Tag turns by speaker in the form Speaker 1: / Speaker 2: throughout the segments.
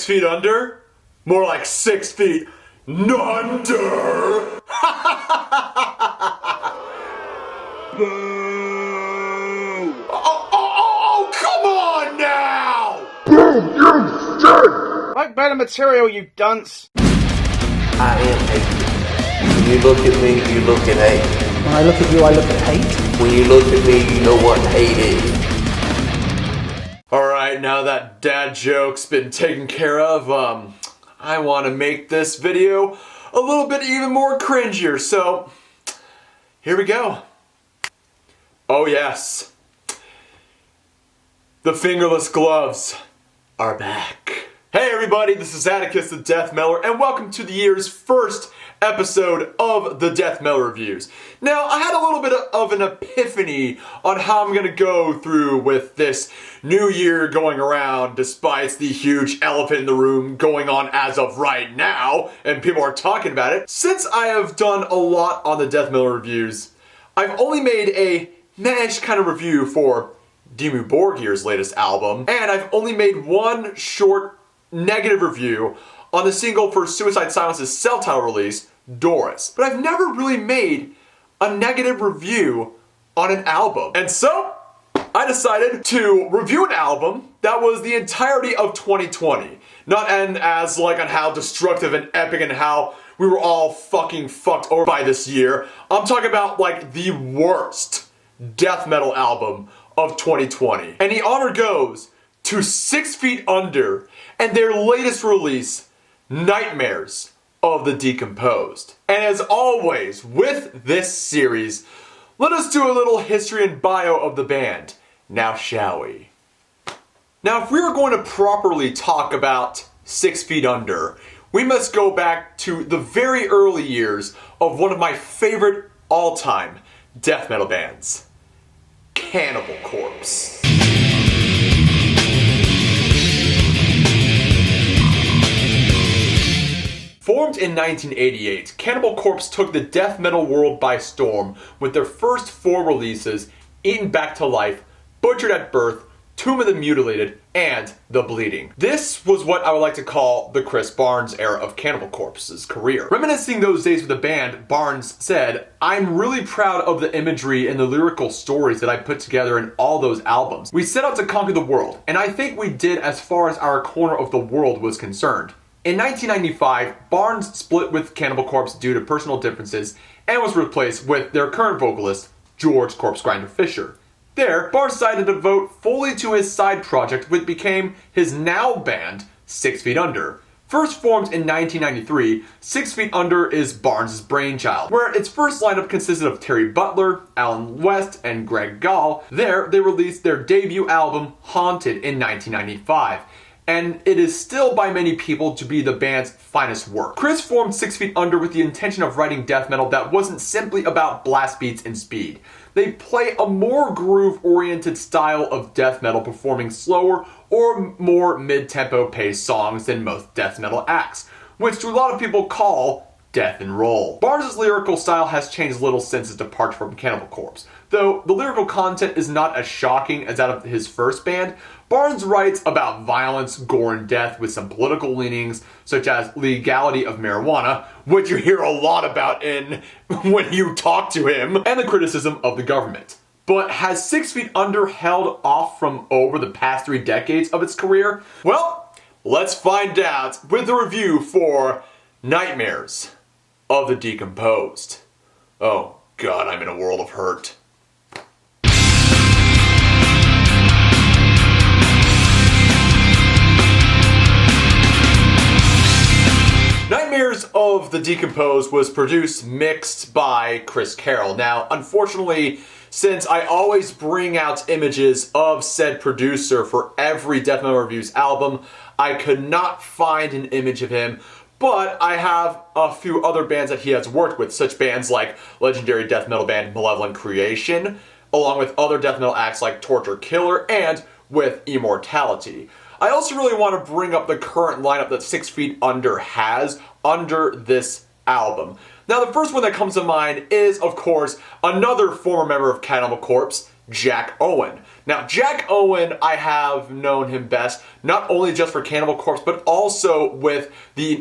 Speaker 1: feet under? More like 6 feet nunder. Oh, come on now!
Speaker 2: Like better material, you dunce.
Speaker 3: I am hate. When you look at me, you look at hate.
Speaker 4: When I look at you, I look at hate.
Speaker 3: When you look at me, you know what hate is.
Speaker 1: Alright, now that dad joke's been taken care of, I want to make this video a little bit even more cringier, so here we go. Oh yes. The fingerless gloves are back. Hey everybody, this is Atticus the TheDeathMetaller, and welcome to the year's first episode of the TheDeathMetaller Reviews. Now, I had a little bit of an epiphany on how I'm gonna go through with this new year going around, despite the huge elephant in the room going on as of right now, and people are talking about it. Since I have done a lot on the TheDeathMetaller Reviews, I've only made a meh-ish kind of review for Dimmu Borgir's latest album, and I've only made one short negative review on the single for Suicide Silence's self-titled release, Doris. But I've never really made a negative review on an album. And so, I decided to review an album that was the entirety of 2020. Not end as like on how destructive and epic and how we were all fucking fucked over by this year. I'm talking about like the worst death metal album of 2020. And the honor goes to 6 Feet Under and their latest release, Nightmares of the Decomposed. And as always, with this series, let us do a little history and bio of the band. Now shall we? Now if we are going to properly talk about 6 Feet Under, we must go back to the very early years of one of my favorite all-time death metal bands, Cannibal Corpse. Formed in 1988, Cannibal Corpse took the death metal world by storm with their first 4 releases, Eaten Back to Life, Butchered at Birth, Tomb of the Mutilated, and The Bleeding. This was what I would like to call the Chris Barnes era of Cannibal Corpse's career. Reminiscing those days with the band, Barnes said, "I'm really proud of the imagery and the lyrical stories that I put together in all those albums. We set out to conquer the world, and I think we did as far as our corner of the world was concerned." In 1995, Barnes split with Cannibal Corpse due to personal differences and was replaced with their current vocalist, George Corpse Grinder Fisher. There, Barnes decided to devote fully to his side project, which became his now band, 6 Feet Under. First formed in 1993, 6 Feet Under is Barnes' brainchild, where its first lineup consisted of Terry Butler, Alan West, and Greg Gall. There, they released their debut album, Haunted, in 1995. And it is still by many people to be the band's finest work. Chris formed 6 Feet Under with the intention of writing death metal that wasn't simply about blast beats and speed. They play a more groove-oriented style of death metal, performing slower or more mid-tempo paced songs than most death metal acts, which to a lot of people call death and roll. Barnes' lyrical style has changed little since his departure from Cannibal Corpse. Though the lyrical content is not as shocking as that of his first band, Barnes writes about violence, gore, and death with some political leanings, such as legality of marijuana, which you hear a lot about when you talk to him, and the criticism of the government. But has 6 Feet Under held off from over the past 3 decades of its career? Well, let's find out with the review for Nightmares of the Decomposed. Oh God, I'm in a world of hurt. Nightmares of the Decomposed was produced, mixed by Chris Carroll. Now, unfortunately, since I always bring out images of said producer for every Death Metal Reviews album, I could not find an image of him, but I have a few other bands that he has worked with, such bands like legendary death metal band Malevolent Creation, along with other death metal acts like Torture Killer, and with Immortality. I also really want to bring up the current lineup that 6 Feet Under has under this album. Now, the first one that comes to mind is, of course, another former member of Cannibal Corpse, Jack Owen. Now, Jack Owen, I have known him best, not only just for Cannibal Corpse, but also with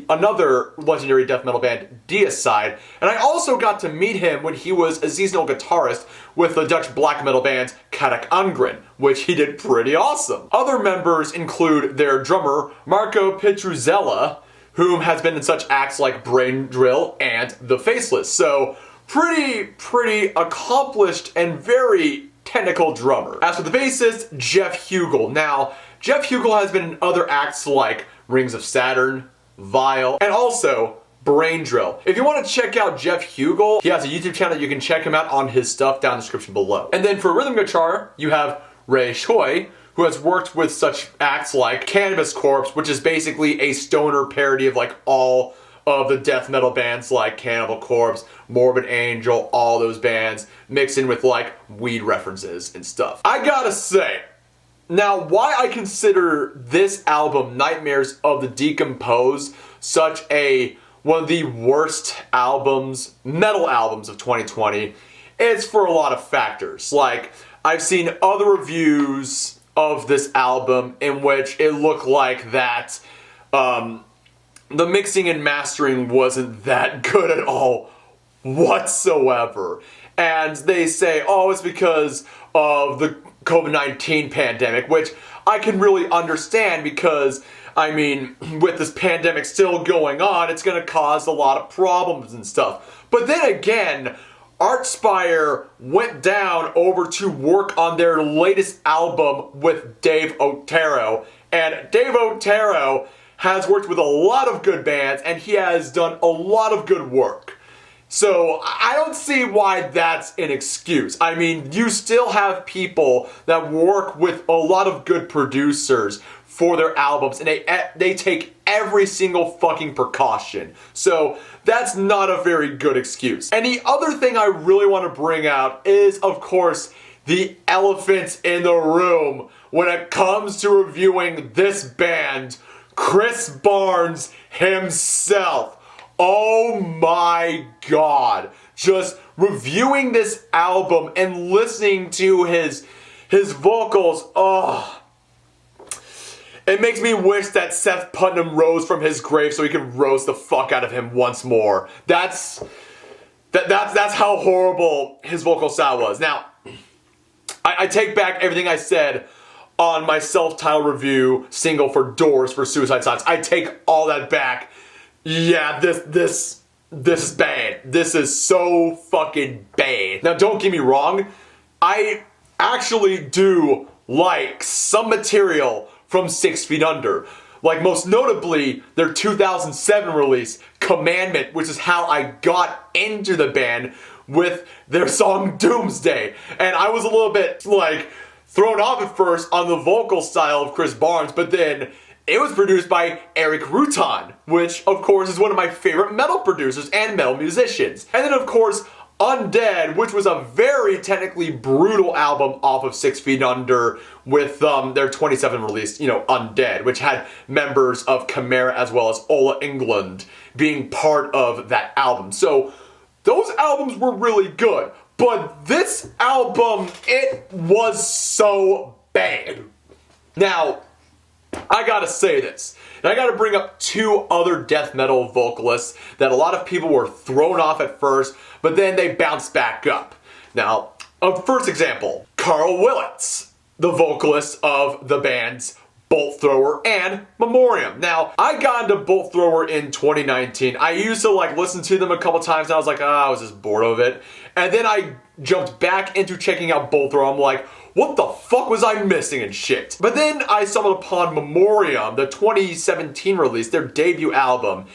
Speaker 1: another legendary death metal band, Deicide. And I also got to meet him when he was a seasonal guitarist with the Dutch black metal band Kadak Angren, which he did pretty awesome. Other members include their drummer, Marco Petruzella, whom has been in such acts like Brain Drill and The Faceless. So, pretty accomplished and very technical drummer. As for the bassist, Jeff Hugel. Now, Jeff Hugel has been in other acts like Rings of Saturn, Vile, and also Brain Drill. If you want to check out Jeff Hugel, he has a YouTube channel. You can check him out on his stuff down in the description below. And then for rhythm guitar, you have Ray Choi, who has worked with such acts like Cannabis Corpse, which is basically a stoner parody of like all of the death metal bands like Cannibal Corpse, Morbid Angel, all those bands, mixed in with like weed references and stuff. I gotta say, now why I consider this album, Nightmares of the Decomposed, such one of the worst albums, metal albums of 2020, it's for a lot of factors. Like, I've seen other reviews of this album in which it looked like that the mixing and mastering wasn't that good at all whatsoever. And they say, oh, it's because of the COVID-19 pandemic, which I can really understand because, I mean, with this pandemic still going on, it's going to cause a lot of problems and stuff. But then again, Artspire went down over to work on their latest album with Dave Otero. And Dave Otero has worked with a lot of good bands, and he has done a lot of good work. So I don't see why that's an excuse. I mean, you still have people that work with a lot of good producers for their albums, and they take every single fucking precaution. So that's not a very good excuse. And the other thing I really want to bring out is, of course, the elephant in the room when it comes to reviewing this band, Chris Barnes himself. Oh my god. Just reviewing this album and listening to his vocals, oh. It makes me wish that Seth Putnam rose from his grave so he could roast the fuck out of him once more. That's how horrible his vocal style was. Now, I take back everything I said on my self-titled review single for Doors for Suicide Silence. I take all that back. Yeah, this is bad. This is so fucking bad. Now, don't get me wrong. I actually do like some material from 6 Feet Under. Like, most notably, their 2007 release, Commandment, which is how I got into the band with their song Doomsday. And I was a little bit, like, thrown off at first on the vocal style of Chris Barnes, but then it was produced by Eric Rutan, which, of course, is one of my favorite metal producers and metal musicians. And then, of course, Undead, which was a very technically brutal album off of 6 Feet Under with their 27 release, Undead, which had members of Chimera as well as Ola England being part of that album. So those albums were really good, but this album, it was so bad. Now, I gotta say this, and I gotta bring up two other death metal vocalists that a lot of people were thrown off at first, but then they bounced back up. Now, a first example, Carl Willits, the vocalist of the bands Bolt Thrower and Memoriam. Now, I got into Bolt Thrower in 2019. I used to listen to them a couple times and I was like, I was just bored of it. And then I jumped back into checking out Bolt Thrower. I'm like, what the fuck was I missing and shit? But then I stumbled upon Memoriam, the 2017 release, their debut album.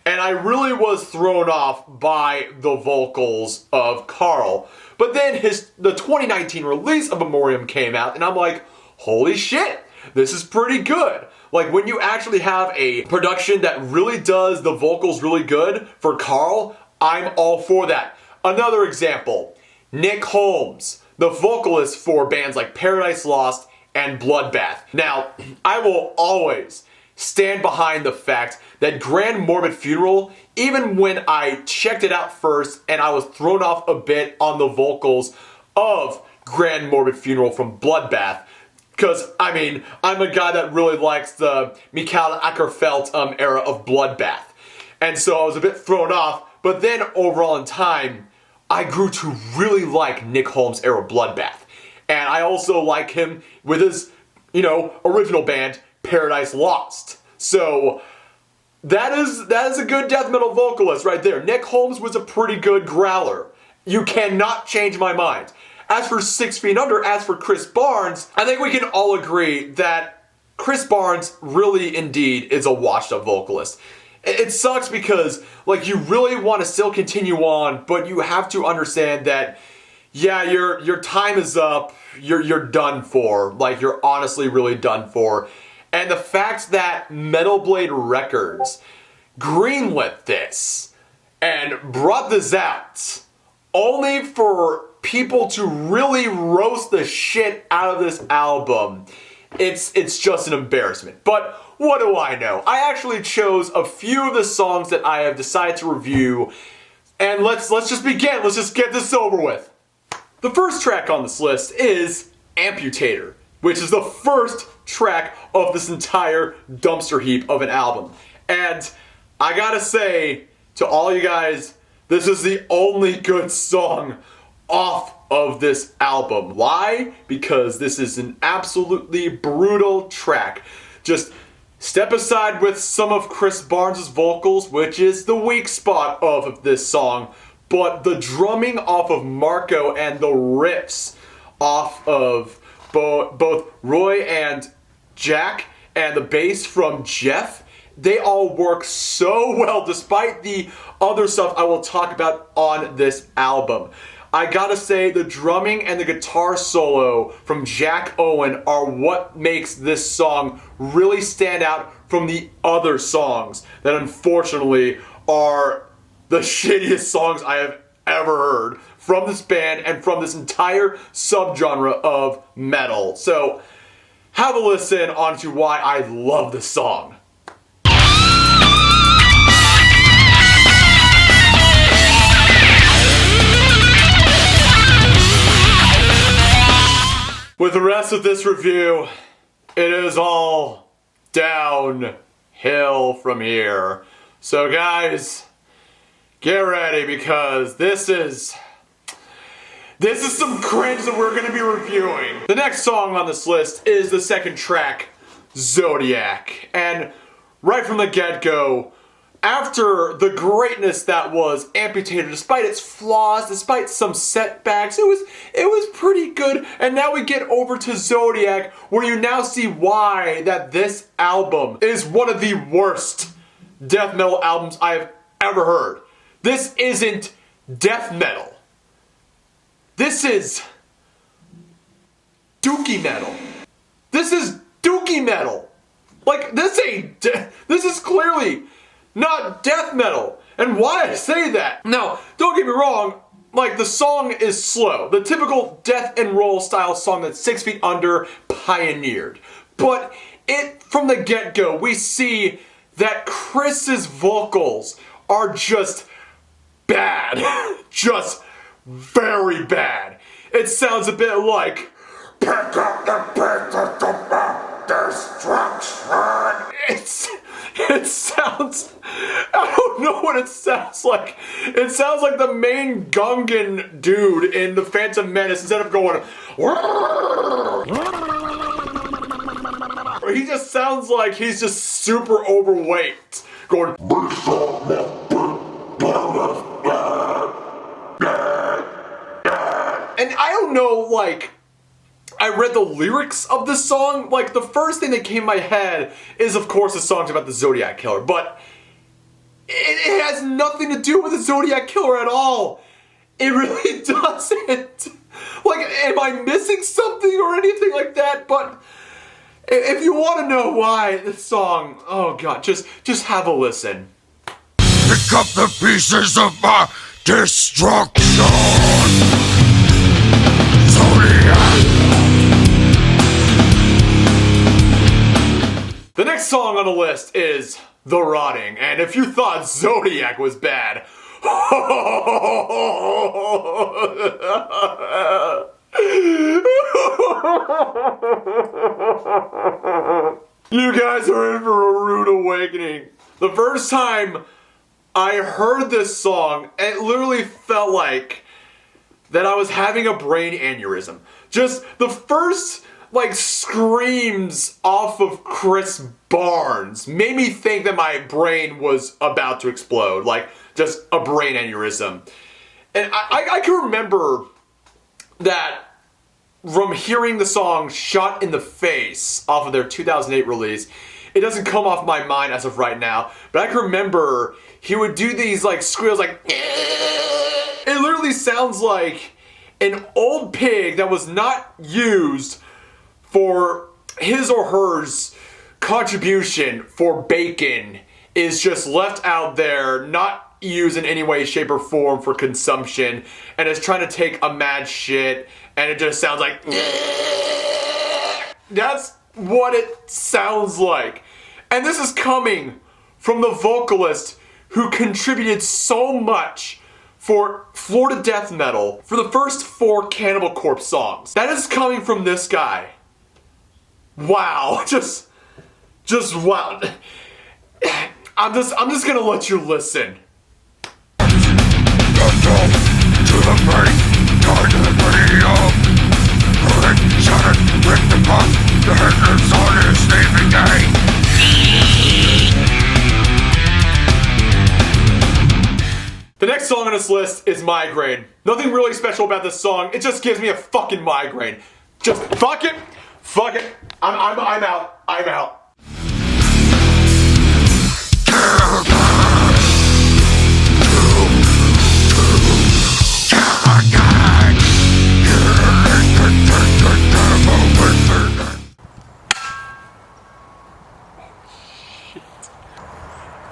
Speaker 1: And I really was thrown off by the vocals of Carl. But then the 2019 release of Memoriam came out and I'm like, holy shit, this is pretty good. Like, when you actually have a production that really does the vocals really good for Carl, I'm all for that. Another example, Nick Holmes, the vocalist for bands like Paradise Lost and Bloodbath. Now, I will always stand behind the fact that Grand Morbid Funeral, even when I checked it out first and I was thrown off a bit on the vocals of Grand Morbid Funeral from Bloodbath. Because, I mean, I'm a guy that really likes the Mikael Åkerfeldt era of Bloodbath. And so I was a bit thrown off, but then overall in time, I grew to really like Nick Holmes' era Bloodbath. And I also like him with his, original band, Paradise Lost. So that is a good death metal vocalist right there. Nick Holmes was a pretty good growler. You cannot change my mind. As for 6 Feet Under, as for Chris Barnes, I think we can all agree that Chris Barnes really indeed is a washed up vocalist. It sucks because, you really want to still continue on, but you have to understand that, yeah, your time is up, you're done for. You're honestly really done for. And the fact that Metal Blade Records greenlit this and brought this out only for people to really roast the shit out of this album, it's just an embarrassment. But what do I know? I actually chose a few of the songs that I have decided to review, and let's just begin. Let's just get this over with. The first track on this list is Amputator, which is the first track of this entire dumpster heap of an album. And I gotta say to all you guys, this is the only good song off of this album. Why? Because this is an absolutely brutal track. Just step aside with some of Chris Barnes' vocals, which is the weak spot of this song, but the drumming off of Marco and the riffs off of both Roy and Jack and the bass from Jeff, they all work so well despite the other stuff I will talk about on this album. I gotta say, the drumming and the guitar solo from Jack Owen are what makes this song really stand out from the other songs that unfortunately are the shittiest songs I have ever heard from this band and from this entire subgenre of metal. So, have a listen onto why I love this song. With the rest of this review, it is all downhill from here. So guys, get ready because this is some cringe that we're going to be reviewing. The next song on this list is the second track, Zodiac. And right from the get-go, after the greatness that was Amputator, despite its flaws, despite some setbacks, it was pretty good. And now we get over to Zodiac, where you now see why that this album is one of the worst death metal albums I have ever heard. This isn't death metal. This is dookie metal. This is dookie metal. This is clearly not death metal. And why I say that? Now, don't get me wrong, the song is slow. The typical death and roll style song that 6 Feet Under pioneered. But from the get-go, we see that Chris's vocals are just bad. Just very bad. It sounds a bit like, pick up the pieces of my destruction. It sounds, I don't know what it sounds like. It sounds like the main Gungan dude in The Phantom Menace, instead of going, he just sounds like he's just super overweight. Going, and I don't know, I read the lyrics of this song, the first thing that came to my head is, of course, the song's about the Zodiac Killer, but it has nothing to do with the Zodiac Killer at all. It really doesn't. Am I missing something or anything like that? But if you want to know why this song, oh god, just have a listen. Pick up the pieces of my destruction. Zodiac. The next song on the list is The Rotting, and if you thought Zodiac was bad, You guys are in for a rude awakening. The first time I heard this song, it literally felt like that I was having a brain aneurysm. Just the first screams off of Chris Barnes made me think that my brain was about to explode, just a brain aneurysm. And I can remember that from hearing the song Shot in the Face off of their 2008 release. It doesn't come off my mind as of right now, but I can remember he would do these squeals it literally sounds like an old pig that was not used for his or hers contribution for bacon is just left out there, not used in any way, shape, or form for consumption, and is trying to take a mad shit, and it just sounds like that's what it sounds like. And this is coming from the vocalist who contributed so much for Florida Death Metal for the first 4 Cannibal Corpse songs. That is coming from this guy. Wow, just wow. I'm just gonna let you listen. The next song on this list is Migraine. Nothing really special about this song. It just gives me a fucking migraine. Just fuck it. Fuck it. I'm out. I'm out.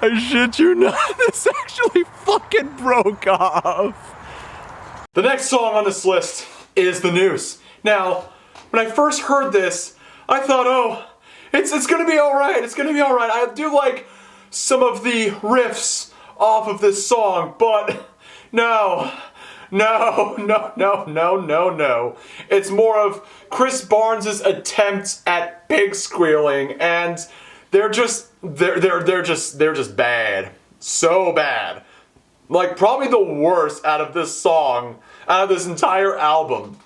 Speaker 1: I shit you not, this actually fucking broke off. The next song on this list is The Noose. Now, when I first heard this, I thought, oh, it's gonna be alright, it's gonna be alright. I do like some of the riffs off of this song, but no. It's more of Chris Barnes' attempts at pig squealing, and they're just bad. So bad. Probably the worst out of this song, out of this entire album.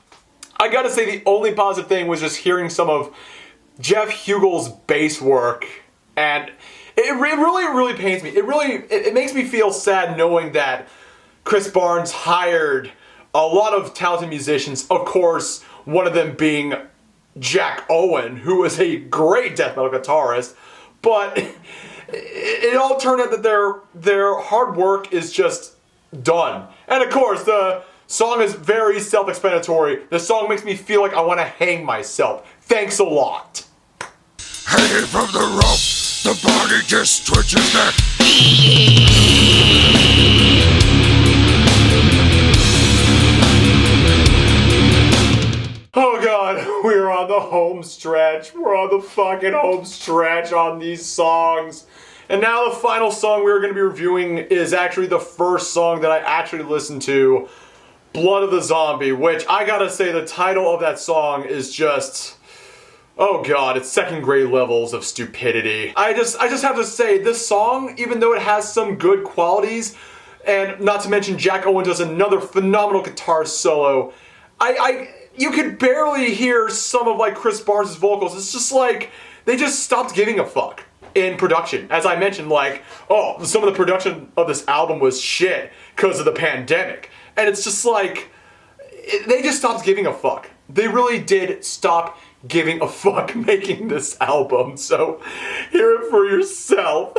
Speaker 1: I gotta say the only positive thing was just hearing some of Jeff Hugel's bass work, and it really pains me. It makes me feel sad knowing that Chris Barnes hired a lot of talented musicians, of course, one of them being Jack Owen, who is a great death metal guitarist, but it all turned out that their hard work is just done. And of course, the song is very self-explanatory. The song makes me feel like I want to hang myself. Thanks a lot.
Speaker 5: Hanging from the rope, the body just twitches there.
Speaker 1: Oh god, we're on the home stretch. We're on the fucking home stretch on these songs. And now the final song we're going to be reviewing is actually the first song that I actually listened to, Blood of the Zombie, which I gotta say the title of that song is just, oh god, it's second grade levels of stupidity. I just have to say, this song, even though it has some good qualities, and not to mention Jack Owen does another phenomenal guitar solo, you could barely hear some of Chris Barnes' vocals. It's just they just stopped giving a fuck in production. As I mentioned, oh, some of the production of this album was shit because of the pandemic. And it's just they just stopped giving a fuck. They really did stop giving a fuck making this album. So, hear it for yourself.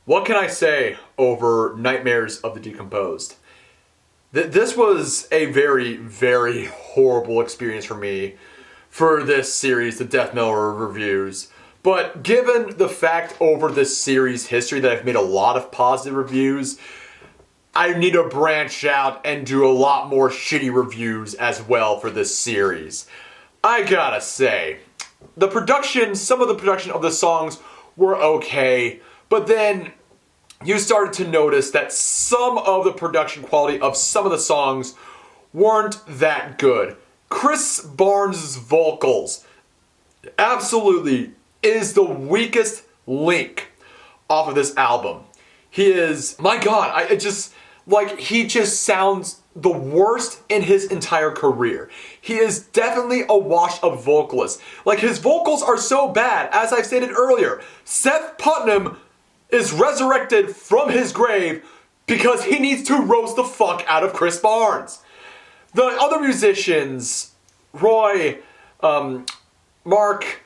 Speaker 1: What can I say over Nightmares of the Decomposed? This was a very, very horrible experience for me for this series, the TheDeathMetaller reviews. But given the fact over this series history that I've made a lot of positive reviews, I need to branch out and do a lot more shitty reviews as well for this series. I gotta say, some of the production of the songs were okay, but then you started to notice that some of the production quality of some of the songs weren't that good. Chris Barnes' vocals absolutely is the weakest link off of this album. He is, my God, he just sounds the worst in his entire career. He is definitely a washed-up vocalist. Like, his vocals are so bad, as I've stated earlier, Seth Putnam is resurrected from his grave because he needs to roast the fuck out of Chris Barnes. The other musicians, Roy, Mark,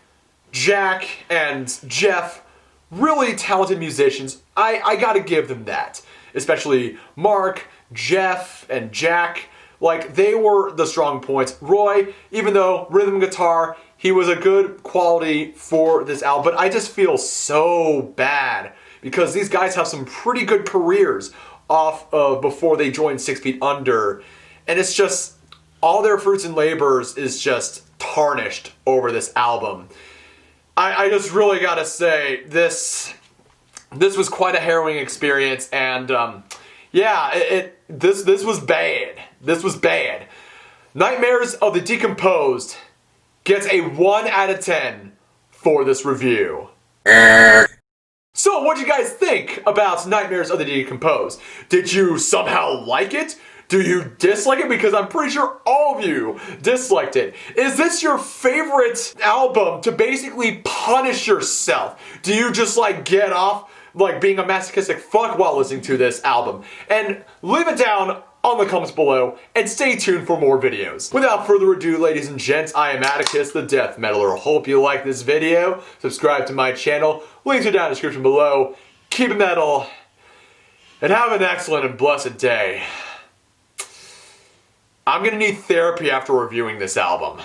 Speaker 1: Jack, and Jeff, really talented musicians. I gotta give them that. Especially Mark, Jeff, and Jack. Like, they were the strong points. Roy, even though rhythm guitar, he was a good quality for this album. But I just feel so bad because these guys have some pretty good careers off of before they joined 6 Feet Under. And it's just, all their fruits and labors is just tarnished over this album. I just really gotta say, this was quite a harrowing experience, and this was bad. This was bad. Nightmares of the Decomposed gets a 1 out of 10 for this review. So, what'd you guys think about Nightmares of the Decomposed? Did you somehow like it? Do you dislike it? Because I'm pretty sure all of you disliked it. Is this your favorite album to basically punish yourself? Do you just get off being a masochistic fuck while listening to this album? And leave it down on the comments below and stay tuned for more videos. Without further ado, ladies and gents, I am Atticus, the Death Metaller. Hope you like this video. Subscribe to my channel. Links are down in the description below. Keep it metal. And have an excellent and blessed day. I'm gonna need therapy after reviewing this album.